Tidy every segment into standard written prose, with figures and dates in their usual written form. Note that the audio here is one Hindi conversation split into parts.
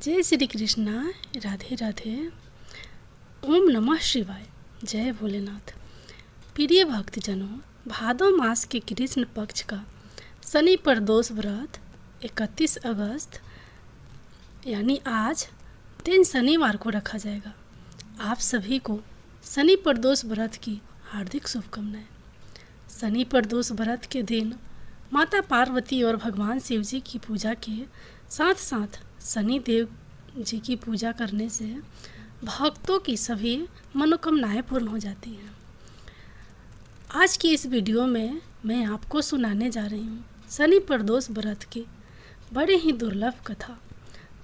जय श्री कृष्णा। राधे राधे। ओम नमः शिवाय। जय भोलेनाथ। प्रिय भक्तजनों, भादो मास के कृष्ण पक्ष का शनि प्रदोष व्रत 31 अगस्त यानी आज दिन शनिवार को रखा जाएगा। आप सभी को शनि प्रदोष व्रत की हार्दिक शुभकामनाएं। शनि प्रदोष व्रत के दिन माता पार्वती और भगवान शिव जी की पूजा के साथ साथ शनि देव जी की पूजा करने से भक्तों की सभी मनोकामनाएं पूर्ण हो जाती हैं। आज की इस वीडियो में मैं आपको सुनाने जा रही हूँ शनि प्रदोष व्रत की बड़ी ही दुर्लभ कथा।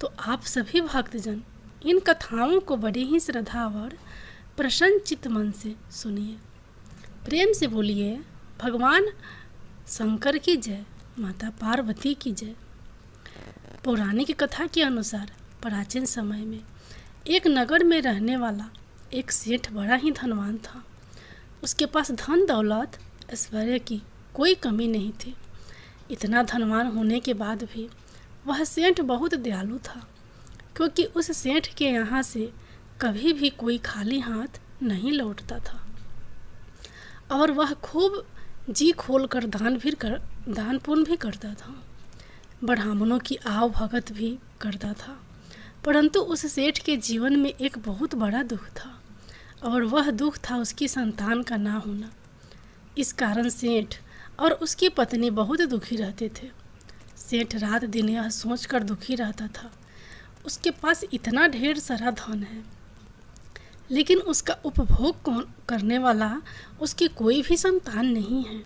तो आप सभी भक्तजन इन कथाओं को बड़ी ही श्रद्धा और प्रसन्न चित्त मन से सुनिए। प्रेम से बोलिए भगवान शंकर की जय, माता पार्वती की जय। पौराणिक कथा के अनुसार प्राचीन समय में एक नगर में रहने वाला एक सेठ बड़ा ही धनवान था। उसके पास धन दौलत ऐश्वर्य की कोई कमी नहीं थी। इतना धनवान होने के बाद भी वह सेठ बहुत दयालु था, क्योंकि उस सेठ के यहाँ से कभी भी कोई खाली हाथ नहीं लौटता था और वह खूब जी खोलकर दान पुण्य भी करता था। ब्राह्मणों की आव भगत भी करता था। परंतु उस सेठ के जीवन में एक बहुत बड़ा दुख था और वह दुख था उसकी संतान का ना होना। इस कारण सेठ और उसकी पत्नी बहुत दुखी रहते थे। सेठ रात दिन यह सोचकर दुखी रहता था, उसके पास इतना ढेर सारा धन है, लेकिन उसका उपभोग करने वाला उसकी कोई भी संतान नहीं है,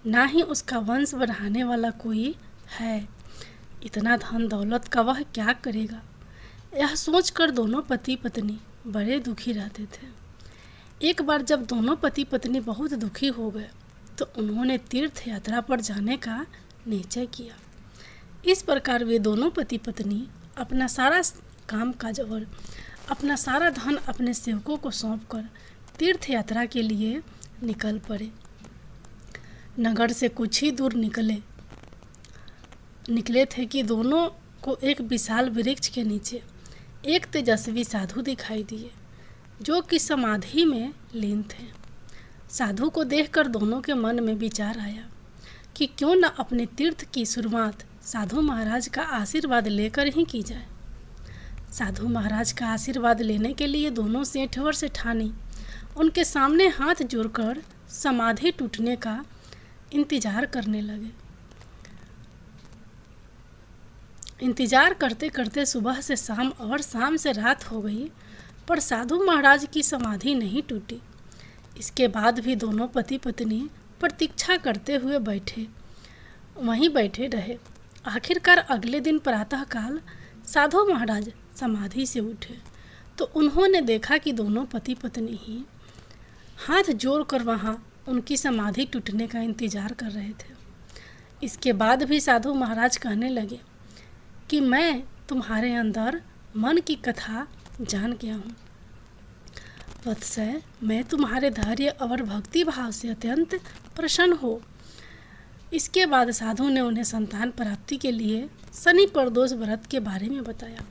ना ही उसका वंश बढ़ाने वाला कोई है। इतना धन दौलत का वह क्या करेगा? यह सोचकर दोनों पति पत्नी बड़े दुखी रहते थे। एक बार जब दोनों पति पत्नी बहुत दुखी हो गए तो उन्होंने तीर्थ यात्रा पर जाने का निश्चय किया। इस प्रकार वे दोनों पति पत्नी अपना सारा काम काज और अपना सारा धन अपने सेवकों को सौंपकर तीर्थ यात्रा के लिए निकल पड़े। नगर से कुछ ही दूर निकले थे कि दोनों को एक विशाल वृक्ष के नीचे एक तेजस्वी साधु दिखाई दिए, जो कि समाधि में लीन थे। साधु को देखकर दोनों के मन में विचार आया कि क्यों न अपने तीर्थ की शुरुआत साधु महाराज का आशीर्वाद लेकर ही की जाए। साधु महाराज का आशीर्वाद लेने के लिए दोनों सेठ और सेठानी उनके सामने हाथ जोड़कर समाधि टूटने का इंतजार करने लगे। इंतजार करते करते सुबह से शाम और शाम से रात हो गई, पर साधु महाराज की समाधि नहीं टूटी। इसके बाद भी दोनों पति पत्नी प्रतीक्षा करते हुए वहीं बैठे रहे। आखिरकार अगले दिन प्रातःकाल साधु महाराज समाधि से उठे तो उन्होंने देखा कि दोनों पति पत्नी ही हाथ जोड़कर वहाँ उनकी समाधि टूटने का इंतजार कर रहे थे। इसके बाद भी साधु महाराज कहने लगे कि मैं तुम्हारे अंदर मन की कथा जान गया हूँ वत्स्य, मैं तुम्हारे धैर्य और भक्ति भाव से अत्यंत प्रसन्न हो। इसके बाद साधु ने उन्हें संतान प्राप्ति के लिए शनि प्रदोष व्रत के बारे में बताया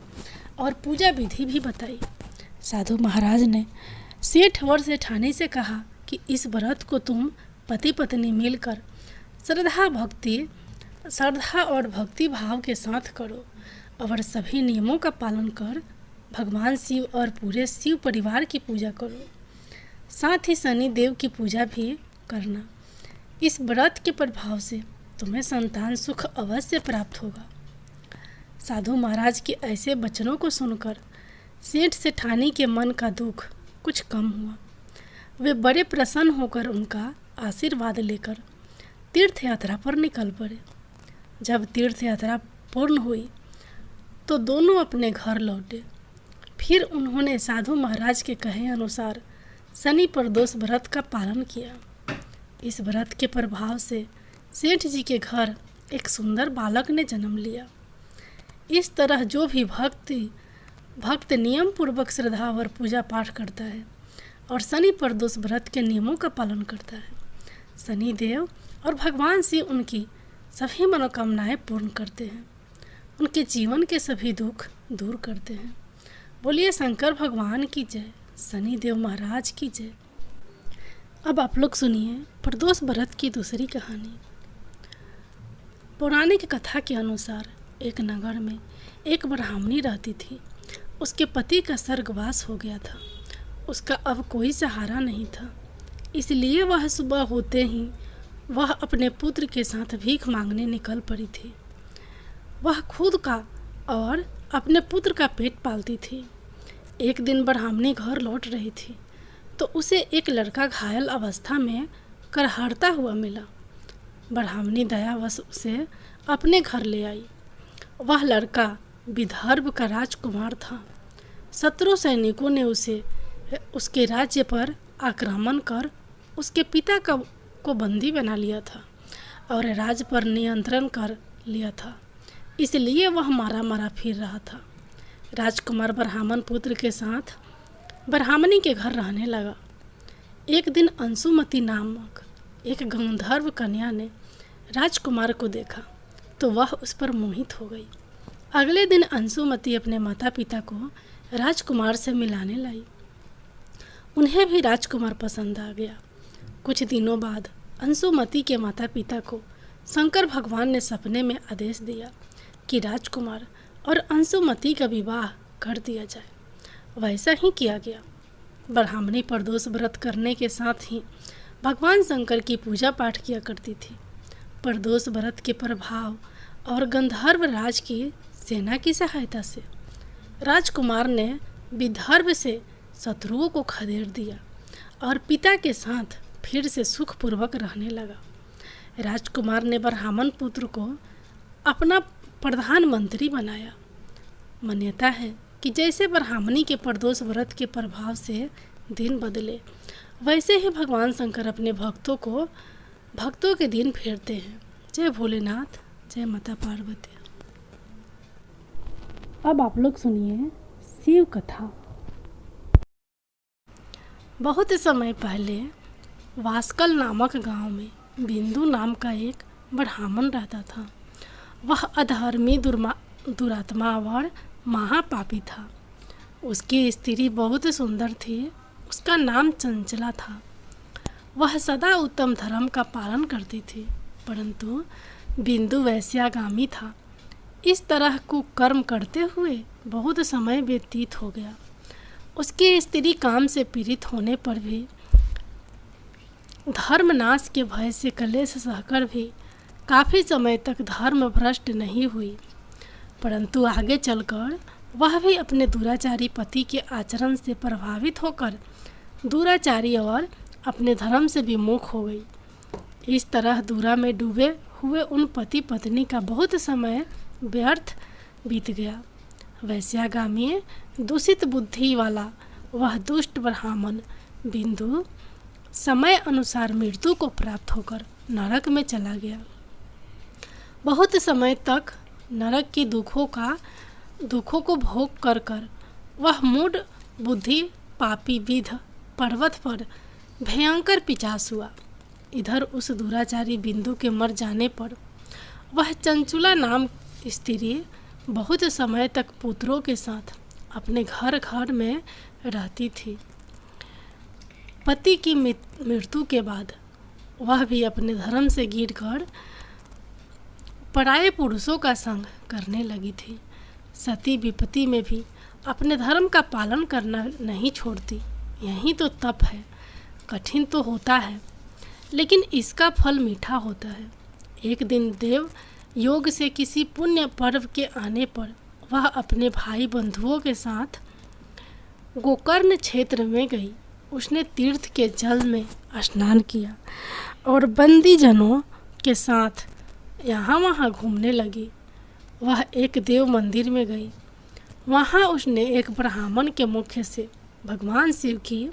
और पूजा विधि भी बताई। साधु महाराज ने सेठ और सेठानी से कहा कि इस व्रत को तुम पति पत्नी मिलकर श्रद्धा और भक्ति भाव के साथ करो और सभी नियमों का पालन कर भगवान शिव और पूरे शिव परिवार की पूजा करो। साथ ही शनि देव की पूजा भी करना। इस व्रत के प्रभाव से तुम्हें संतान सुख अवश्य प्राप्त होगा। साधु महाराज के ऐसे वचनों को सुनकर सेठ सेठानी के मन का दुख कुछ कम हुआ। वे बड़े प्रसन्न होकर उनका आशीर्वाद लेकर तीर्थ यात्रा पर निकल पड़े। जब तीर्थ यात्रा पूर्ण हुई तो दोनों अपने घर लौटे। फिर उन्होंने साधु महाराज के कहे अनुसार शनि प्रदोष व्रत का पालन किया। इस व्रत के प्रभाव से सेठ जी के घर एक सुंदर बालक ने जन्म लिया। इस तरह जो भी भक्त नियम पूर्वक श्रद्धा और पूजा पाठ करता है और शनि प्रदोष व्रत के नियमों का पालन करता है, शनि देव और भगवान शिव उनकी सभी मनोकामनाएं पूर्ण करते हैं। उनके जीवन के सभी दुख दूर करते हैं। बोलिए शंकर भगवान की जय, शनिदेव महाराज की जय। अब आप लोग सुनिए प्रदोष व्रत की दूसरी कहानी। पौराणिक कथा के अनुसार एक नगर में एक ब्राह्मणी रहती थी। उसके पति का स्वर्गवास हो गया था। उसका अब कोई सहारा नहीं था, इसलिए वह सुबह होते ही वह अपने पुत्र के साथ भीख मांगने निकल पड़ी थी। वह खुद का और अपने पुत्र का पेट पालती थी। एक दिन ब्राह्मणी घर लौट रही थी तो उसे एक लड़का घायल अवस्था में करहड़ता हुआ मिला। ब्राह्मणी दयावश उसे अपने घर ले आई। वह लड़का विदर्भ का राजकुमार था। शत्रु सैनिकों ने उसके राज्य पर आक्रमण कर उसके पिता को बंदी बना लिया था और राज्य पर नियंत्रण कर लिया था, इसलिए वह मारा मारा फिर रहा था। राजकुमार ब्राह्मण पुत्र के साथ ब्राह्मणी के घर रहने लगा। एक दिन अंशुमती नामक एक गंधर्व कन्या ने राजकुमार को देखा तो वह उस पर मोहित हो गई। अगले दिन अंशुमती अपने माता पिता को राजकुमार से मिलाने लाई। उन्हें भी राजकुमार पसंद आ गया। कुछ दिनों बाद अंशुमती के माता पिता को शंकर भगवान ने सपने में आदेश दिया कि राजकुमार और अंशुमती का विवाह कर दिया जाए। वैसा ही किया गया। ब्राह्मणी प्रदोष व्रत करने के साथ ही भगवान शंकर की पूजा पाठ किया करती थी। प्रदोष व्रत के प्रभाव और गंधर्व राज की सेना की सहायता से राजकुमार ने विदर्भ से शत्रुओं को खदेड़ दिया और पिता के साथ फिर से सुखपूर्वक रहने लगा। राजकुमार ने ब्राह्मण पुत्र को अपना प्रधानमंत्री बनाया। मान्यता है कि जैसे ब्राह्मणी के प्रदोष व्रत के प्रभाव से दिन बदले, वैसे ही भगवान शंकर अपने भक्तों के दिन फेरते हैं। जय भोलेनाथ, जय माता पार्वती। अब आप लोग सुनिए शिव कथा। बहुत समय पहले वास्कल नामक गांव में बिंदु नाम का एक ब्राह्मण रहता था। वह अधर्मी दुरात्मा और महापापी था। उसकी स्त्री बहुत सुंदर थी। उसका नाम चंचला था। वह सदा उत्तम धर्म का पालन करती थी, परंतु बिंदु वैश्यागामी था। इस तरह कुकर्म करते हुए बहुत समय व्यतीत हो गया। उसकी स्त्री काम से पीड़ित होने पर भी धर्मनाश के भय से कलेश सहकर भी काफ़ी समय तक धर्म भ्रष्ट नहीं हुई, परंतु आगे चलकर वह भी अपने दुराचारी पति के आचरण से प्रभावित होकर दुराचारी और अपने धर्म से विमुख हो गई। इस तरह दूरा में डूबे हुए उन पति पत्नी का बहुत समय व्यर्थ बीत गया। वैश्यागामी दूषित बुद्धि वाला वह दुष्ट ब्राह्मण बिंदु समय अनुसार मृत्यु को प्राप्त होकर नरक में चला गया। बहुत समय तक नरक की दुखों को भोग कर वह मूढ़ बुद्धि पापी विध पर्वत पर भयंकर पिशाच हुआ। इधर उस दुराचारी बिंदु के मर जाने पर वह चंचुला नाम स्त्री बहुत समय तक पुत्रों के साथ अपने घर में रहती थी। पति की मृत्यु के बाद वह भी अपने धर्म से गिरकर पराये पुरुषों का संग करने लगी थी। सती विपत्ति में भी अपने धर्म का पालन करना नहीं छोड़ती। यही तो तप है। कठिन तो होता है, लेकिन इसका फल मीठा होता है। एक दिन देव योग से किसी पुण्य पर्व के आने पर वह अपने भाई बंधुओं के साथ गोकर्ण क्षेत्र में गई। उसने तीर्थ के जल में स्नान किया और बंदी जनों के साथ यहाँ वहाँ घूमने लगी। वह एक देव मंदिर में गई। वहाँ उसने एक ब्राह्मण के मुख से भगवान शिव की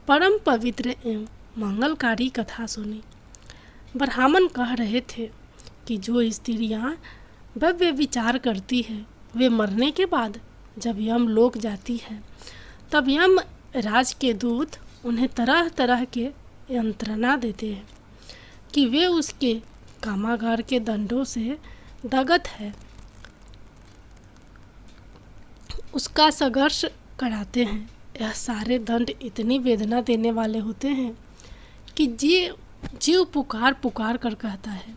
परम पवित्र एवं मंगलकारी कथा सुनी। ब्राह्मण कह रहे थे कि जो स्त्रियाँ भव्य विचार करती है वे मरने के बाद जब यम लोक जाती है तब यम राज के दूत उन्हें तरह तरह के यंत्रणा देते हैं कि वे उसके कामागार के दंडों से दगत है। उसका संघर्ष कराते हैं। यह सारे दंड इतनी वेदना देने वाले होते हैं कि जीव पुकार पुकार कर कहता है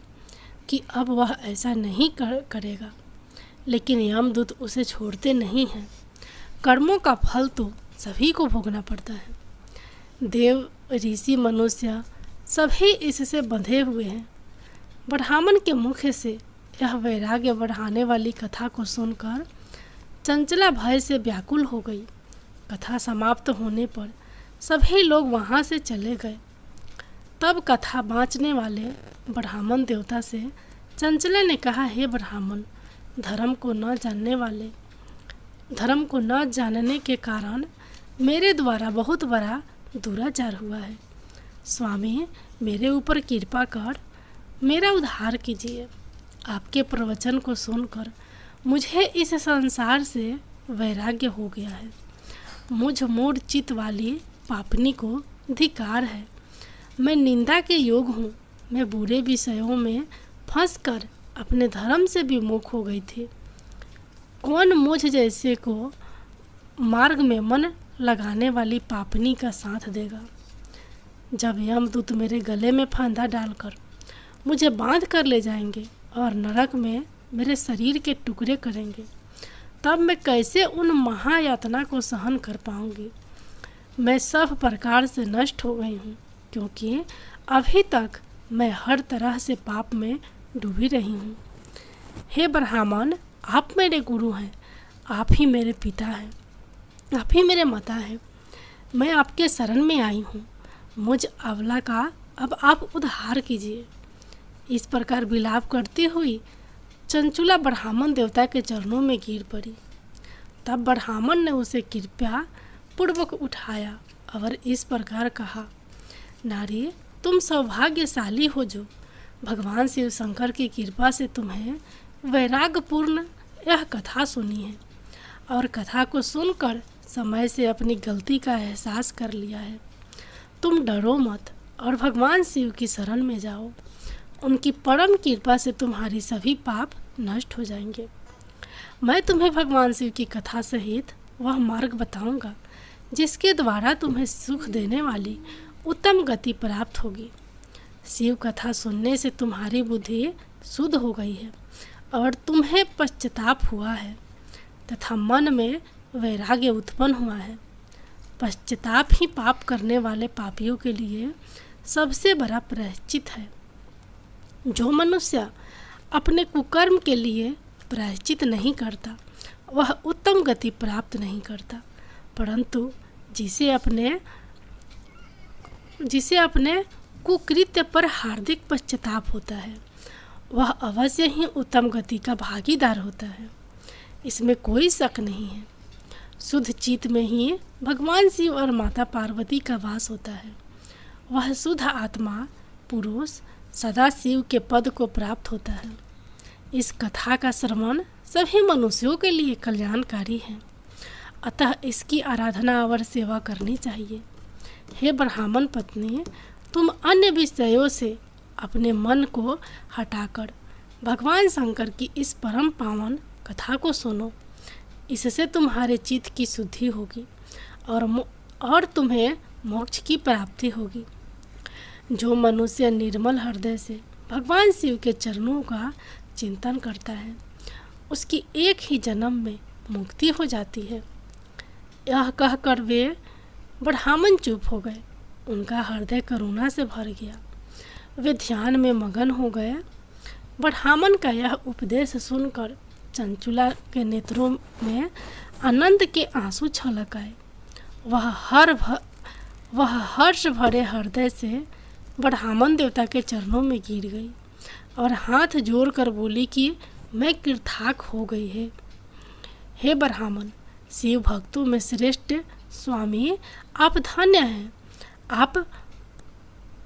कि अब वह ऐसा नहीं करेगा, लेकिन यमदूत उसे छोड़ते नहीं हैं। कर्मों का फल तो सभी को भोगना पड़ता है। देव, ऋषि, मनुष्य सभी इससे बंधे हुए हैं। ब्राह्मण के मुख से यह वैराग्य बढ़ाने वाली कथा को सुनकर चंचला भय से व्याकुल हो गई। कथा समाप्त होने पर सभी लोग वहाँ से चले गए। तब कथा बाँचने वाले ब्राह्मण देवता से चंचला ने कहा, हे ब्राह्मण, धर्म को न जानने के कारण मेरे द्वारा बहुत बड़ा दुराचार हुआ है। स्वामी, मेरे ऊपर कृपा कर मेरा उद्धार कीजिए। आपके प्रवचन को सुनकर मुझे इस संसार से वैराग्य हो गया है। मुझ मूढ़ चित्त वाली पापनी को धिक्कार है। मैं निंदा के योग हूँ। मैं बुरे विषयों में फंसकर अपने धर्म से विमुख हो गई थी। कौन मुझ जैसे को मार्ग में मन लगाने वाली पापनी का साथ देगा? जब यमदूत मेरे गले में फंदा डालकर मुझे बांध कर ले जाएंगे और नरक में मेरे शरीर के टुकड़े करेंगे, तब मैं कैसे उन महायातना को सहन कर पाऊंगी? मैं सब प्रकार से नष्ट हो गई हूँ, क्योंकि अभी तक मैं हर तरह से पाप में डूबी रही हूँ। हे ब्राह्मण, आप मेरे गुरु हैं, आप ही मेरे पिता हैं, आप ही मेरे माता हैं। मैं आपके शरण में आई हूँ। मुझ अबला का अब आप उद्धार कीजिए। इस प्रकार विलाप करती हुई चंचुला ब्राह्मण देवता के चरणों में गिर पड़ी। तब ब्राह्मण ने उसे कृपा पूर्वक उठाया और इस प्रकार कहा, नारी, तुम सौभाग्यशाली हो जो भगवान शिव शंकर की कृपा से तुम्हें वैराग्यपूर्ण यह कथा सुनी है और कथा को सुनकर समय से अपनी गलती का एहसास कर लिया है। तुम डरो मत और भगवान शिव की शरण में जाओ। उनकी परम कृपा से तुम्हारी सभी पाप नष्ट हो जाएंगे। मैं तुम्हें भगवान शिव की कथा सहित वह मार्ग बताऊंगा जिसके द्वारा तुम्हें सुख देने वाली उत्तम गति प्राप्त होगी। शिव कथा सुनने से तुम्हारी बुद्धि शुद्ध हो गई है और तुम्हें पश्चाताप हुआ है तथा मन में वैराग्य उत्पन्न हुआ है। पश्चाताप ही पाप करने वाले पापियों के लिए सबसे बड़ा प्रायश्चित है। जो मनुष्य अपने कुकर्म के लिए प्रायश्चित नहीं करता वह उत्तम गति प्राप्त नहीं करता, परंतु जिसे अपने कुकृत्य पर हार्दिक पश्चाताप होता है वह अवश्य ही उत्तम गति का भागीदार होता है। इसमें कोई शक नहीं है। शुद्ध चित्त में ही भगवान शिव और माता पार्वती का वास होता है। वह शुद्ध आत्मा पुरुष सदा शिव के पद को प्राप्त होता है। इस कथा का श्रवण सभी मनुष्यों के लिए कल्याणकारी है, अतः इसकी आराधना और सेवा करनी चाहिए। हे ब्राह्मण पत्नी, तुम अन्य विषयों से अपने मन को हटाकर भगवान शंकर की इस परम पावन कथा को सुनो। इससे तुम्हारे चित्त की शुद्धि होगी और तुम्हें मोक्ष की प्राप्ति होगी। जो मनुष्य निर्मल हृदय से भगवान शिव के चरणों का चिंतन करता है उसकी एक ही जन्म में मुक्ति हो जाती है। यह कहकर वे ब्राह्मण चुप हो गए। उनका हृदय करुणा से भर गया। वे ध्यान में मगन हो गए। ब्राह्मण का यह उपदेश सुनकर चंचुला के नेत्रों में आनंद के आंसू छलक आए। वह हर्ष भरे हृदय से ब्राह्मण देवता के चरणों में गिर गई और हाथ जोड़कर बोली कि मैं कृतार्थ हो गई है। हे ब्राह्मण, शिव भक्तों में श्रेष्ठ स्वामी, आप धन्य हैं। आप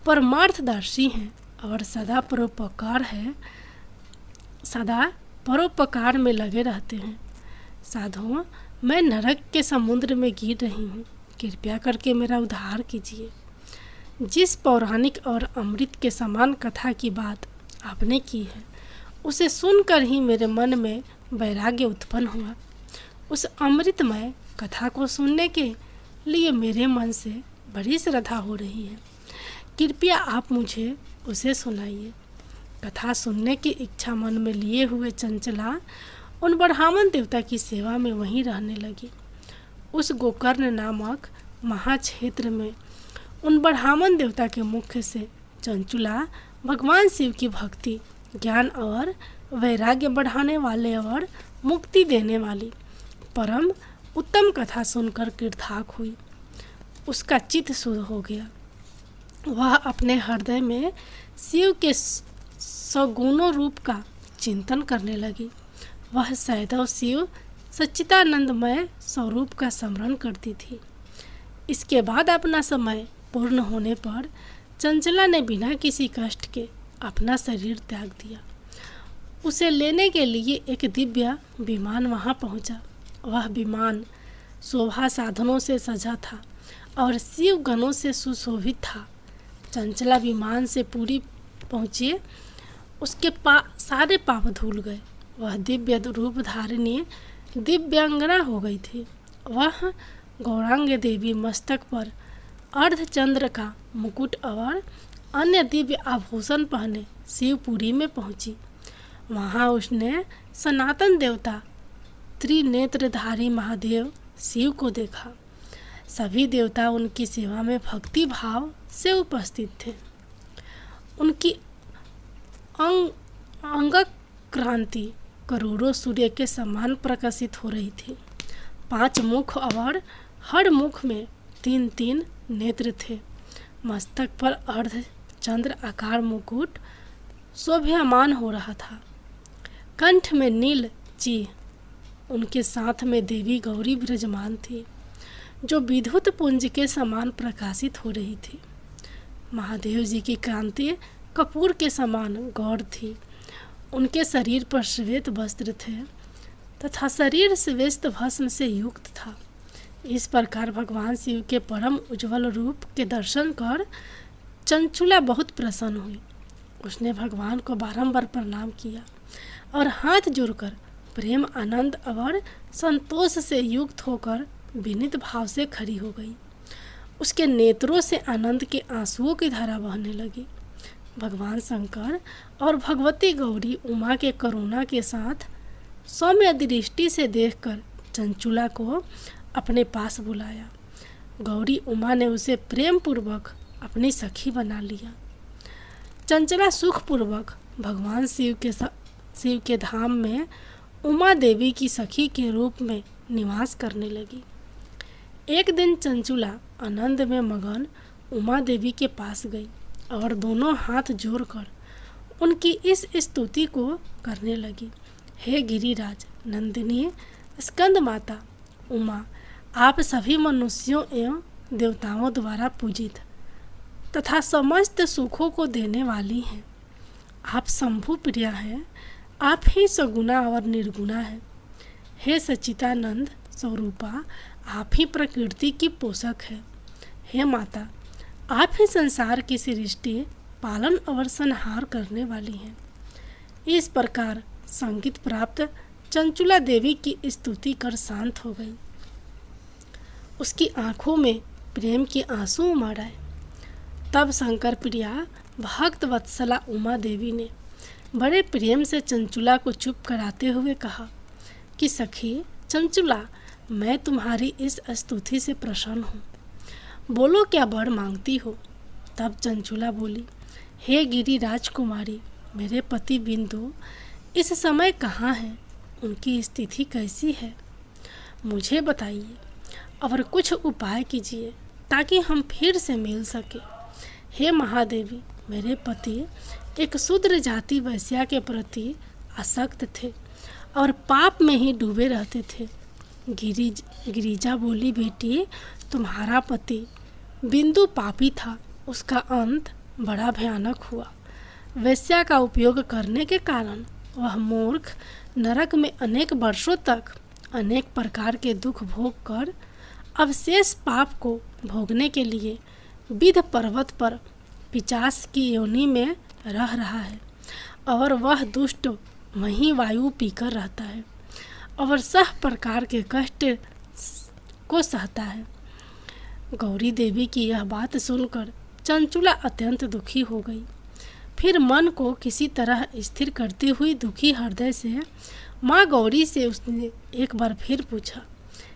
परमार्थदर्शी हैं और सदा परोपकार में लगे रहते हैं। साधुओं, मैं नरक के समुद्र में गिर रही हूँ, कृपया करके मेरा उद्धार कीजिए। जिस पौराणिक और अमृत के समान कथा की बात आपने की है उसे सुनकर ही मेरे मन में वैराग्य उत्पन्न हुआ। उस अमृतमय कथा को सुनने के लिए मेरे मन से बड़ी श्रद्धा हो रही है। कृपया आप मुझे उसे सुनाइए। कथा सुनने की इच्छा मन में लिए हुए चंचला उन ब्राह्मण देवता की सेवा में वहीं रहने लगी। उस गोकर्ण नामक महाक्षेत्र में उन ब्राह्मण देवता के मुख से चंचुला भगवान शिव की भक्ति, ज्ञान और वैराग्य बढ़ाने वाले और मुक्ति देने वाली परम उत्तम कथा सुनकर कृतार्थ हुई। उसका चित्त शुद्ध हो गया। वह अपने हृदय में शिव के सगुणों रूप का चिंतन करने लगी। वह सदैव शिव सच्चिदानंदमय स्वरूप का स्मरण करती थी। इसके बाद अपना समय पूर्ण होने पर चंचला ने बिना किसी कष्ट के अपना शरीर त्याग दिया। उसे लेने के लिए एक दिव्य विमान वहां पहुंचा। वह विमान शोभा साधनों से सजा था और शिव गणों से सुशोभित था। चंचला विमान से पूरी पहुंचे, उसके सारे पाप धुल गए। वह दिव्य रूप धारिणी दिव्यांगना हो गई थी। वह गौरांग देवी मस्तक पर अर्धचंद्र का मुकुट और अन्य दिव्य आभूषण पहने शिवपुरी में पहुंची। वहां उसने सनातन देवता त्रिनेत्रधारी महादेव शिव को देखा। सभी देवता उनकी सेवा में भक्ति भाव से उपस्थित थे। उनकी अंग क्रांति करोड़ों सूर्य के समान प्रकाशित हो रही थी। 5 मुख और हर मुख में 3-3 नेत्र थे। मस्तक पर अर्ध चंद्र आकार मुकुट शोभायमान हो रहा था। कंठ में नील चिह्न। उनके साथ में देवी गौरी विराजमान थी, जो विद्युत पुंज के समान प्रकाशित हो रही थी। महादेव जी की कांति कपूर के समान गौर थी। उनके शरीर पर श्वेत वस्त्र थे तथा शरीर श्वेत भस्म से युक्त था। इस प्रकार भगवान शिव के परम उज्ज्वल रूप के दर्शन कर चंचुला बहुत प्रसन्न हुई। उसने भगवान को बारंबार प्रणाम किया और हाथ जोड़कर प्रेम, आनंद और संतोष से युक्त होकर विनीत भाव से खड़ी हो गई। उसके नेत्रों से आनंद के आंसुओं की धारा बहने लगी। भगवान शंकर और भगवती गौरी उमा के करुणा के साथ सौम्य दृष्टि से देखकर चंचुला को अपने पास बुलाया। गौरी उमा ने उसे प्रेम पूर्वक अपनी सखी बना लिया। चंचला सुखपूर्वक भगवान शिव के धाम में उमा देवी की सखी के रूप में निवास करने लगी। एक दिन चंचुला आनंद में मगन उमा देवी के पास गई और दोनों हाथ जोड़कर उनकी इस स्तुति को करने लगी। हे गिरिराज नंदिनी स्कंद माता उमा, आप सभी मनुष्यों एवं देवताओं द्वारा पूजित तथा समस्त सुखों को देने वाली हैं। आप शंभु प्रिया हैं। आप ही सगुणा और निर्गुणा हैं। हे सच्चिदानंद स्वरूपा, आप ही प्रकृति की पोषक है। हे माता, आप ही संसार की सृष्टि, पालन और संहार करने वाली हैं। इस प्रकार संगीत प्राप्त चंचुला देवी की स्तुति कर शांत हो गई। उसकी आंखों में प्रेम के आंसू उमड़ आए। तब शंकर प्रिया भक्त वत्सला उमा देवी ने बड़े प्रेम से चंचुला को चुप कराते हुए कहा कि सखी चंचुला, मैं तुम्हारी इस स्तुति से प्रसन्न हूँ। बोलो क्या वर मांगती हो। तब चंचुला बोली, हे गिरि राजकुमारी, मेरे पति बिंदु इस समय कहाँ हैं? उनकी स्थिति कैसी है? मुझे बताइए और कुछ उपाय कीजिए ताकि हम फिर से मिल सके। हे महादेवी, मेरे पति एक शूद्र जाति वैश्या के प्रति आसक्त थे और पाप में ही डूबे रहते थे। गिरिजा बोली, बेटी, तुम्हारा पति बिंदु पापी था। उसका अंत बड़ा भयानक हुआ। वैश्या का उपयोग करने के कारण वह मूर्ख नरक में अनेक वर्षों तक अनेक प्रकार के दुख भोग कर अवशेष पाप को भोगने के लिए विंध्य पर्वत पर पिशाच की योनि में रह रहा है और वह दुष्ट वहीं वायु पीकर रहता है और सब प्रकार के कष्ट को सहता है। गौरी देवी की यह बात सुनकर चंचुला अत्यंत दुखी हो गई। फिर मन को किसी तरह स्थिर करते हुए दुखी हृदय से माँ गौरी से उसने एक बार फिर पूछा,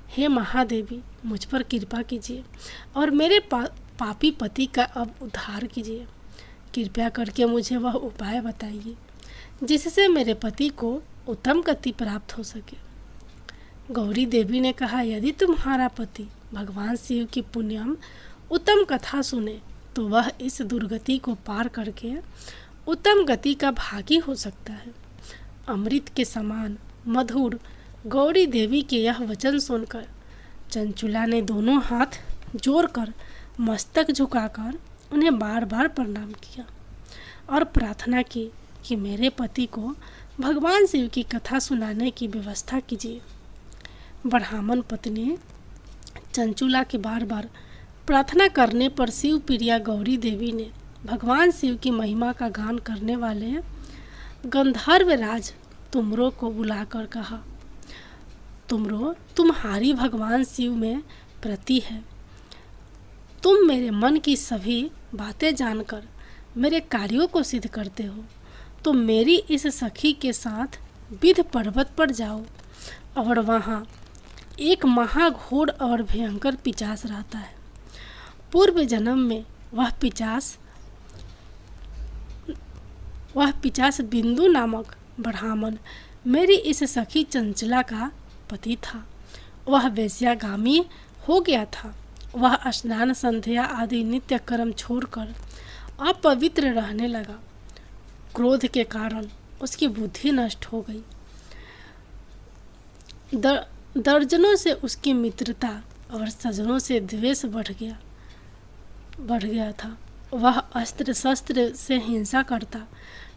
हे महादेवी, मुझ पर कृपा कीजिए और मेरे पापी पति का अब उद्धार कीजिए। कृपया करके मुझे वह उपाय बताइए जिससे मेरे पति को उत्तम गति प्राप्त हो सके। गौरी देवी ने कहा, यदि तुम्हारा पति भगवान शिव की पुण्यम उत्तम कथा सुने तो वह इस दुर्गति को पार करके उत्तम गति का भागी हो सकता है। अमृत के समान मधुर गौरी देवी के यह वचन सुनकर चंचुला ने दोनों हाथ जोड़कर मस्तक झुकाकर उन्हें बार बार प्रणाम किया और प्रार्थना की कि मेरे पति को भगवान शिव की कथा सुनाने की व्यवस्था कीजिए। ब्राह्मण पत्नी चंचुला के बार बार प्रार्थना करने पर शिव प्रिया गौरी देवी ने भगवान शिव की महिमा का गान करने वाले गंधर्व राज तुमरो को बुलाकर कहा, तुमरो, तुम्हारी भगवान शिव में प्रीति है। तुम मेरे मन की सभी बातें जानकर मेरे कार्यों को सिद्ध करते हो। तो मेरी इस सखी के साथ विंध्य पर्वत पर जाओ और वहाँ एक महाघोर और भयंकर पिशाच रहता है। पूर्व जन्म में वह पिशाच बिंदु नामक ब्राह्मण मेरी इस सखी चंचला का पति था। वह वेश्यागामी हो गया था। वह स्नान संध्या आदि नित्य कर्म छोड़कर अपवित्र रहने लगा। क्रोध के कारण उसकी बुद्धि नष्ट हो गई। दर्जनों से उसकी मित्रता और सजनों से द्वेष बढ़ गया था। वह अस्त्र शस्त्र से हिंसा करता,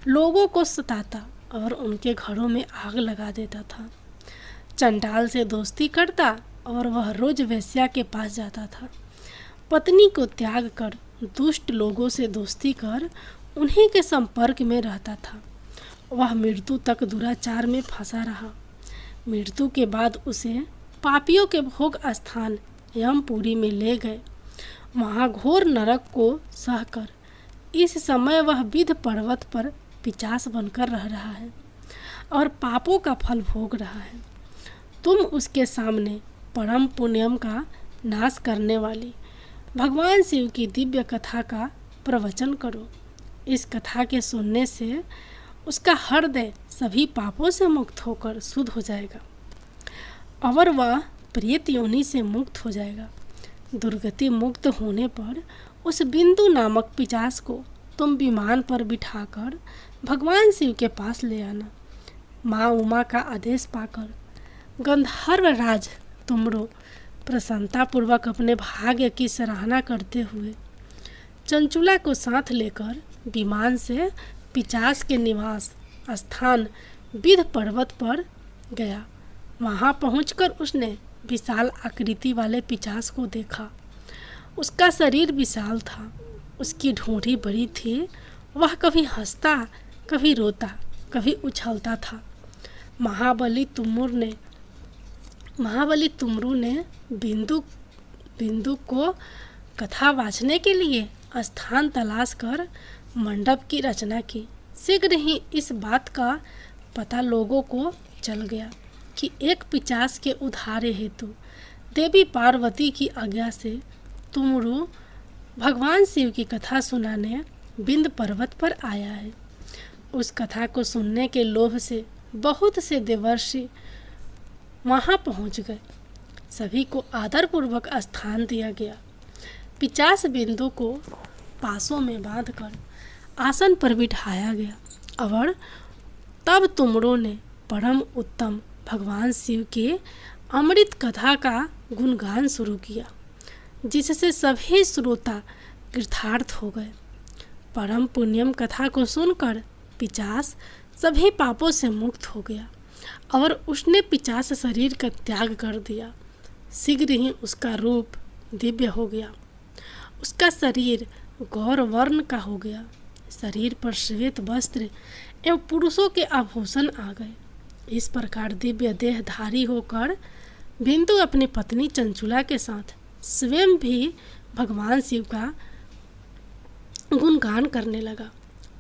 लोगों को सताता और उनके घरों में आग लगा देता था। चंडाल से दोस्ती करता और वह रोज वेश्या के पास जाता था। पत्नी को त्याग कर दुष्ट लोगों से दोस्ती कर उन्हीं के संपर्क में रहता था। वह मृत्यु तक दुराचार में फंसा रहा। मृत्यु के बाद उसे पापियों के भोग स्थान यमपुरी में ले गए। वहाँ घोर नरक को सहकर इस समय वह विंध्य पर्वत पर पिशाच बनकर रह रहा है और पापों का फल भोग रहा है। तुम उसके सामने परम पुण्यम का नाश करने वाली भगवान शिव की दिव्य कथा का प्रवचन करो। इस कथा के सुनने से उसका हृदय सभी पापों से मुक्त होकर शुद्ध हो जाएगा और वह प्रेत योनि से मुक्त हो जाएगा। दुर्गति मुक्त होने पर उस बिंदु नामक पिशाच को तुम विमान पर बिठाकर भगवान शिव के पास ले आना। माँ उमा का आदेश पाकर गंधर्व राज तुमरो प्रसन्नतापूर्वक अपने भाग्य की सराहना करते हुए चंचुला को साथ लेकर विमान से पिशाच के निवास स्थान विंध्य पर्वत पर गया। वहां पहुंचकर उसने विशाल आकृति वाले पिशाच को देखा। उसका शरीर विशाल था, उसकी ठोड़ी बड़ी थी। वह कभी हंसता, कभी रोता, कभी उछलता था। महाबली तुमरू ने बिंदु को कथा वाचने के लिए स्थान तलाश कर मंडप की रचना की। शीघ्र ही इस बात का पता लोगों को चल गया कि एक पिशाच के उद्धार हेतु देवी पार्वती की आज्ञा से तुमरू भगवान शिव की कथा सुनाने विंध्य पर्वत पर आया है। उस कथा को सुनने के लोभ से बहुत से देवर्षि वहां पहुंच गए। सभी को आदरपूर्वक स्थान दिया गया। पिशाच बिंदु को पासों में बांधकर आसन पर बिठाया गया और तब तुमरो ने परम उत्तम भगवान शिव के अमृत कथा का गुणगान शुरू किया, जिससे सभी श्रोता कृतार्थ हो गए। परम पुण्यम कथा को सुनकर पिशाच सभी पापों से मुक्त हो गया और उसने पिशाच शरीर का त्याग कर दिया। शीघ्र ही उसका रूप दिव्य हो गया। उसका शरीर गौर वर्ण का हो गया। शरीर पर श्वेत वस्त्र एवं पुरुषों के आभूषण आ गए। इस प्रकार दिव्य देहधारी होकर बिंदु अपनी पत्नी चंचुला के साथ स्वयं भी भगवान शिव का गुणगान करने लगा।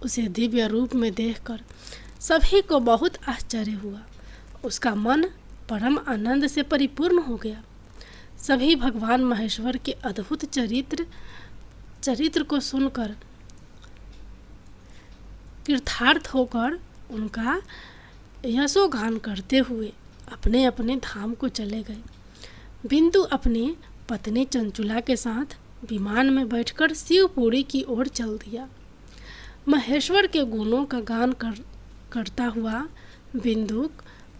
उसे दिव्य रूप में देखकर सभी को बहुत आश्चर्य हुआ। उसका मन परम आनंद से परिपूर्ण हो गया। सभी भगवान महेश्वर के अद्भुत चरित्र को सुनकर कृतार्थ होकर उनका यशोगान करते हुए अपने अपने धाम को चले गए। बिंदु अपनी पत्नी चंचुला के साथ विमान में बैठकर शिवपुरी की ओर चल दिया। महेश्वर के गुणों का गान करता हुआ बिंदु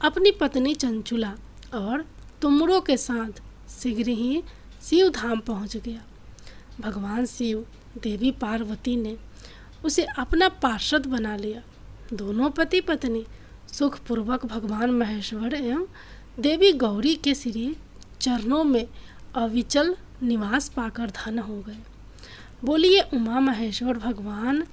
अपनी पत्नी चंचुला और तुमरों के साथ शीघ्र ही शिव धाम पहुंच गया। भगवान शिव देवी पार्वती ने उसे अपना पार्षद बना लिया। दोनों पति पत्नी सुखपूर्वक भगवान महेश्वर एवं देवी गौरी के श्री चरणों में अविचल निवास पाकर धन्य हो गए। बोलिए उमा महेश्वर भगवान